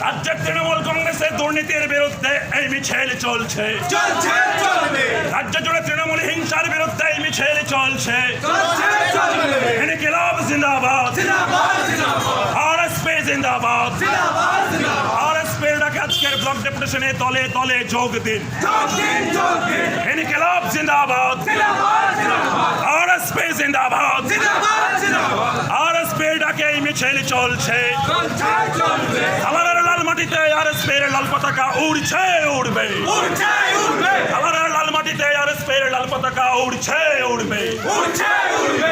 রাজ্যের তৃণমূল কংগ্রেসের দুর্নীতির বিরুদ্ধে এই মিছিল চলছে। রাজ্য জুড়ে তৃণমূল হিংসার বিরুদ্ধে এই মিছিল চলছে। ইনকিলাব জিন্দাবাদ, আরএসপি জিন্দাবাদ। আরএসপির ডাকে আজকের ব্লক ডেপুটেশনে দলে দলে যোগ দিন। ইনকিলাব জিন্দাবাদ, আরএসপি জিন্দাবাদ। আরএসপির ডাকে এই মিছিল চলছে। সাভারের লাল মাটিতে আরএসপির লাল পতাকা উড়ছে উড়বে। সাভারের লাল মাটিতে আরএসপির লাল পতাকা উড়ছে উড়বে।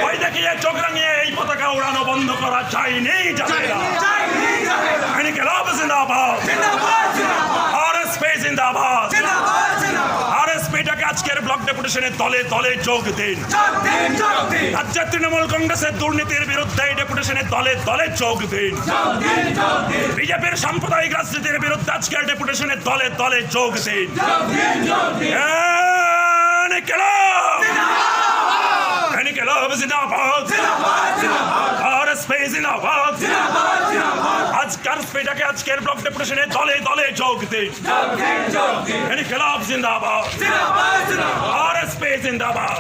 ওই দেখিয়ে চোখ রাঙিয়ে এই পতাকা উড়ানো বন্ধ করা চাইনি যাবে না। ইনকিলাব জিন্দাবাদ, আরএসপি জিন্দাবাদ। আরএসপিটাকে আজকের ব্লক ডেপুটেশনে দলে দলে যোগ দিন। রাজ্যের তৃণমূল কংগ্রেসের দুর্নীতির বিরুদ্ধে এই ডেপুটেশনে দলে দলে যোগ দিন। বিজেপির সাম্প্রদায়িক রাজনীতির বিরুদ্ধে আজকের ডেপুটেশনে দলে দলে যোগ দিন। ইনকিলাব জিন্দাবাদ, আরএসপি জিন্দাবাদ। আরএসপিটাকে আজকের ব্লক ডেপুটেশনে দলে দলে যোগ দিন। ইনকিলাব জিন্দাবাদ, আরএসপি জিন্দাবাদ।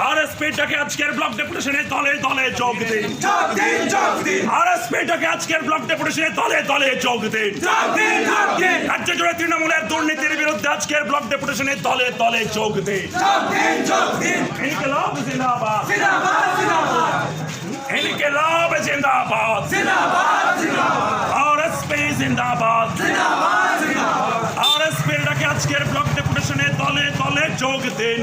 আরএসপিটাকে আজকের ব্লক ডেপুটেশনে দলে দলে যোগ দিন। আরএসপিটাকে আজকের ব্লক ডেপুটেশনে দলে দলে যোগ দিন। রাজ্য জুড়ে তৃণমূলের দুর্নীতির বিরুদ্ধে আজকের ব্লক ডেপুটেশনে দলে দলে যোগ দিন। ইনকিলাব জিন্দাবাদ, ইনকিলাব জিন্দাবাদ। আরএসপি জিন্দাবাদ। আরএসপিটাকে আজকের ব্লক ডেপুটেশনে দলে দলে যোগ দিন।